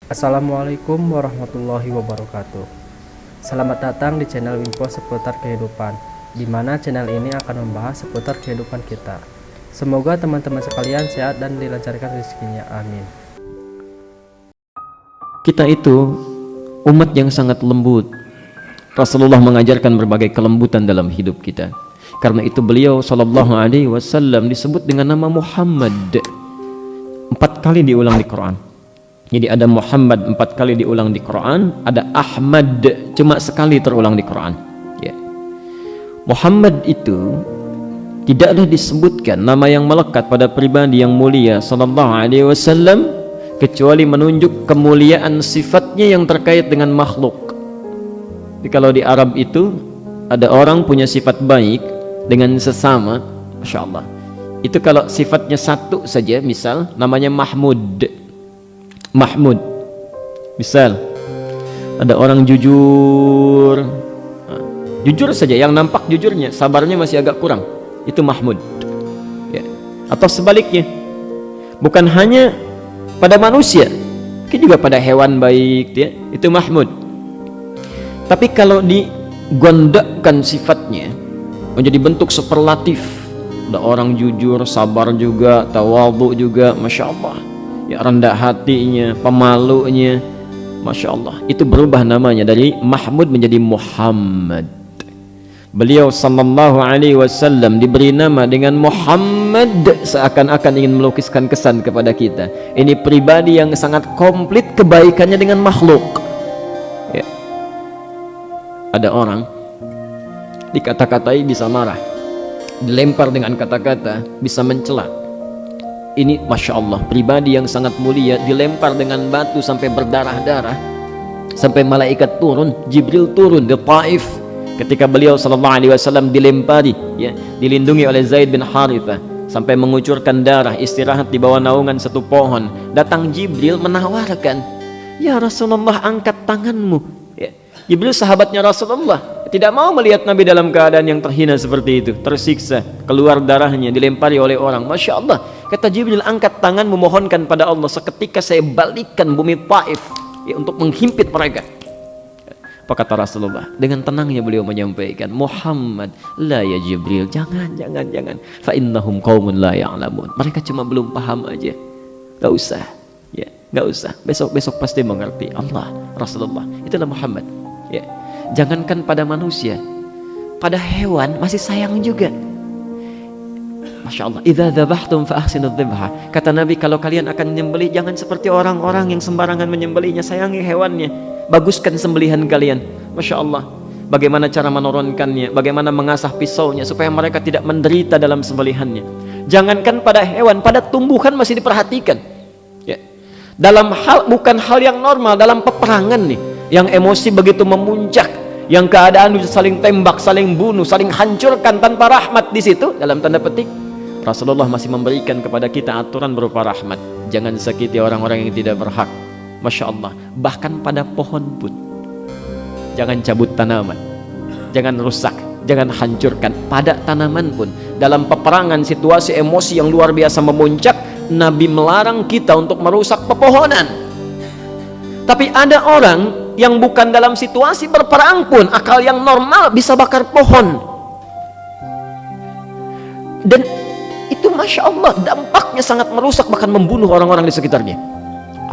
Assalamualaikum warahmatullahi wabarakatuh. Selamat datang di channel Info seputar kehidupan, di mana channel ini akan membahas seputar kehidupan kita. Semoga teman-teman sekalian sehat dan dilancarkan rezekinya. Amin. Kita itu umat yang sangat lembut. Rasulullah mengajarkan berbagai kelembutan dalam hidup kita. Karena itu beliau sallallahu alaihi wasallam disebut dengan nama Muhammad. 4 kali diulang di Quran. Jadi ada Muhammad 4 kali diulang di Quran, ada Ahmad cuma sekali terulang di Quran. Ya. Muhammad itu tidaklah disebutkan nama yang melekat pada pribadi yang mulia sallallahu alaihi wasallam kecuali menunjuk kemuliaan sifatnya yang terkait dengan makhluk. Jadi kalau di Arab itu ada orang punya sifat baik dengan sesama, Masya Allah, itu kalau sifatnya satu saja, misal namanya Mahmud. Misal ada orang jujur, jujur saja, yang nampak jujurnya, sabarnya masih agak kurang, itu Mahmud. Ya. Atau sebaliknya, bukan hanya pada manusia, mungkin juga pada hewan baik, ya, itu Mahmud. Tapi kalau digondakkan sifatnya menjadi bentuk superlatif, ada orang jujur, sabar juga, tawadhu juga, Masya Allah, ya, rendah hatinya, pemalunya, Masya Allah, itu berubah namanya dari Mahmud menjadi Muhammad. Beliau sallallahu alaihi wasallam diberi nama dengan Muhammad seakan-akan ingin melukiskan kesan kepada kita, ini pribadi yang sangat komplit kebaikannya dengan makhluk. Ya. Ada orang dikata-katai bisa marah, dilempar dengan kata-kata bisa mencela. Ini Masya Allah, pribadi yang sangat mulia dilempar dengan batu sampai berdarah-darah, sampai malaikat turun, Jibril turun di Taif ketika beliau sallallahu alaihi wasallam dilempari, ya, dilindungi oleh Zaid bin Harithah sampai mengucurkan darah, istirahat di bawah naungan satu pohon. Datang Jibril menawarkan, ya Rasulullah, angkat tanganmu. Ya. Jibril sahabatnya Rasulullah, tidak mau melihat Nabi dalam keadaan yang terhina seperti itu, tersiksa, keluar darahnya, dilempari oleh orang. Masya Allah, kata Jibril, angkat tangan memohonkan pada Allah, seketika saya balikkan bumi Taif, ya, untuk menghimpit mereka. Apa kata Rasulullah? Dengan tenangnya beliau menyampaikan, Muhammad, la ya Jibril, jangan, fa innahum qaumun la ya'lamun, mereka cuma belum paham aja, gak usah, ya, gak usah, besok pasti mengerti. Allah, Rasulullah, itulah Muhammad. Ya. Jangankan pada manusia, pada hewan masih sayang juga. Masya Allah, idza dzabhtum fa ahsinu dzibha. Kata Nabi, kalau kalian akan menyembelih, jangan seperti orang-orang yang sembarangan menyembelihnya, sayangi hewannya, baguskan sembelihan kalian. Masya Allah, bagaimana cara menurunkannya, bagaimana mengasah pisaunya supaya mereka tidak menderita dalam sembelihannya. Jangankan pada hewan, pada tumbuhan masih diperhatikan. Ya. Dalam hal, bukan hal yang normal, dalam peperangan nih, yang emosi begitu memuncak, yang keadaan bisa saling tembak, saling bunuh, saling hancurkan tanpa rahmat, di situ dalam tanda petik Rasulullah masih memberikan kepada kita aturan berupa rahmat. Jangan sakiti orang-orang yang tidak berhak. Masya Allah, bahkan pada pohon pun jangan cabut tanaman, jangan rusak, jangan hancurkan. Pada tanaman pun dalam peperangan, situasi emosi yang luar biasa memuncak, Nabi melarang kita untuk merusak pepohonan. Tapi ada orang yang bukan dalam situasi berperang pun, akal yang normal bisa bakar pohon, dan itu Masya Allah dampaknya sangat merusak, bahkan membunuh orang-orang di sekitarnya.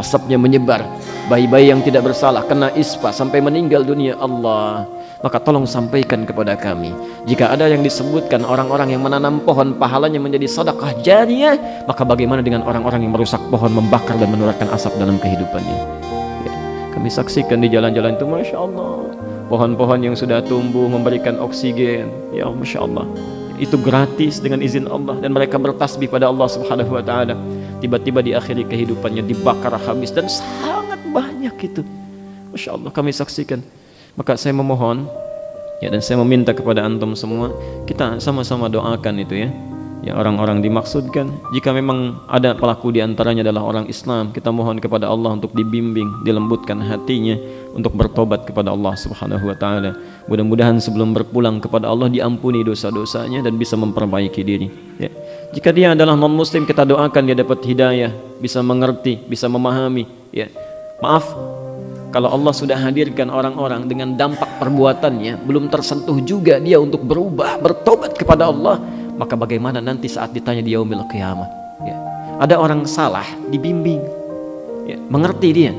Asapnya menyebar, bayi-bayi yang tidak bersalah kena ispa sampai meninggal dunia. Allah, maka tolong sampaikan kepada kami, jika ada yang disebutkan orang-orang yang menanam pohon pahalanya menjadi sedekah jariyah, maka bagaimana dengan orang-orang yang merusak pohon, membakar dan menurunkan asap dalam kehidupannya? Kami saksikan di jalan-jalan itu, Masya Allah, pohon-pohon yang sudah tumbuh memberikan oksigen, ya Masya Allah, itu gratis dengan izin Allah, dan mereka bertasbih pada Allah Subhanahu wa Ta'ala. Tiba-tiba di akhir kehidupannya dibakar habis, dan sangat banyak itu, Masya Allah, kami saksikan. Maka saya memohon, ya, dan saya meminta kepada antum semua, kita sama-sama doakan itu, ya, yang orang-orang dimaksudkan. Jika memang ada pelaku di antaranya adalah orang Islam, kita mohon kepada Allah untuk dibimbing, dilembutkan hatinya untuk bertobat kepada Allah Subhanahu wa Ta'ala. Mudah-mudahan sebelum berpulang kepada Allah diampuni dosa-dosanya dan bisa memperbaiki diri, ya. Jika dia adalah non muslim, kita doakan dia dapat hidayah, bisa mengerti, bisa memahami, ya. Maaf, kalau Allah sudah hadirkan orang-orang dengan dampak perbuatannya belum tersentuh juga dia untuk berubah, bertobat kepada Allah, maka bagaimana nanti saat ditanya di yaumil qiyamah? Ya. Ada orang salah dibimbing, ya, mengerti dia.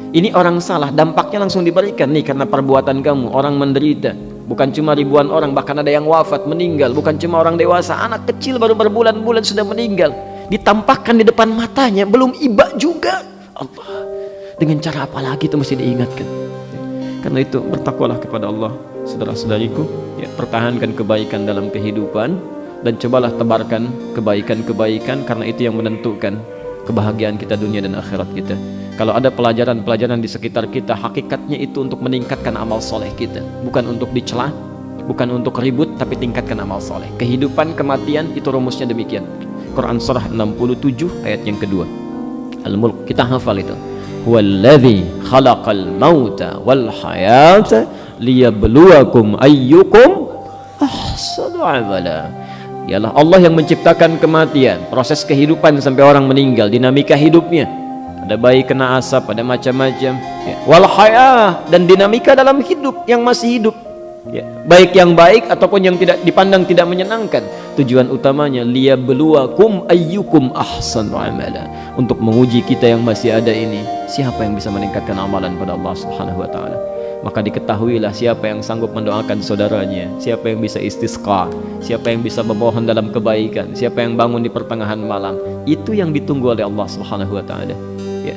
Ini orang salah, dampaknya langsung diberikan nih karena perbuatan kamu, orang menderita. Bukan cuma ribuan orang, bahkan ada yang wafat, meninggal. Bukan cuma orang dewasa, anak kecil baru berbulan-bulan sudah meninggal. Ditampakkan di depan matanya, belum iba juga. Allah, dengan cara apa lagi itu mesti diingatkan. Karena itu bertakwalah kepada Allah, saudara-saudariku. Ya, pertahankan kebaikan dalam kehidupan dan cobalah tebarkan kebaikan-kebaikan, karena itu yang menentukan kebahagiaan kita dunia dan akhirat kita. Kalau ada pelajaran-pelajaran di sekitar kita, hakikatnya itu untuk meningkatkan amal soleh kita, bukan untuk dicela, bukan untuk ribut, tapi tingkatkan amal soleh. Kehidupan, kematian, itu rumusnya demikian. Quran surah 67 ayat yang kedua, Al-Mulk, kita hafal itu. Huwallazi khalaqal mauta wal hayata liyabluwakum ayyukum ahsanu amala. Dialah Allah yang menciptakan kematian, proses kehidupan sampai orang meninggal, dinamika hidupnya. Ada bayi kena asap, ada macam-macam, ya. Wal hayah, dan dinamika dalam hidup yang masih hidup, ya. Baik yang baik ataupun yang tidak dipandang tidak menyenangkan. Tujuan utamanya liyabluwakum ayyukum ahsanu amala, untuk menguji kita yang masih ada ini, siapa yang bisa meningkatkan amalan pada Allah Subhanahu wa taala. Maka diketahuilah siapa yang sanggup mendoakan saudaranya, siapa yang bisa istisqa, siapa yang bisa memohon dalam kebaikan, siapa yang bangun di pertengahan malam. Itu yang ditunggu oleh Allah Subhanahu wa taala. Ya.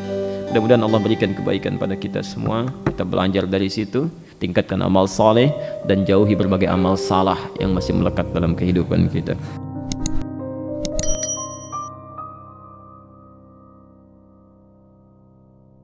Mudah-mudahan Allah berikan kebaikan pada kita semua. Kita belajar dari situ, tingkatkan amal saleh dan jauhi berbagai amal salah yang masih melekat dalam kehidupan kita.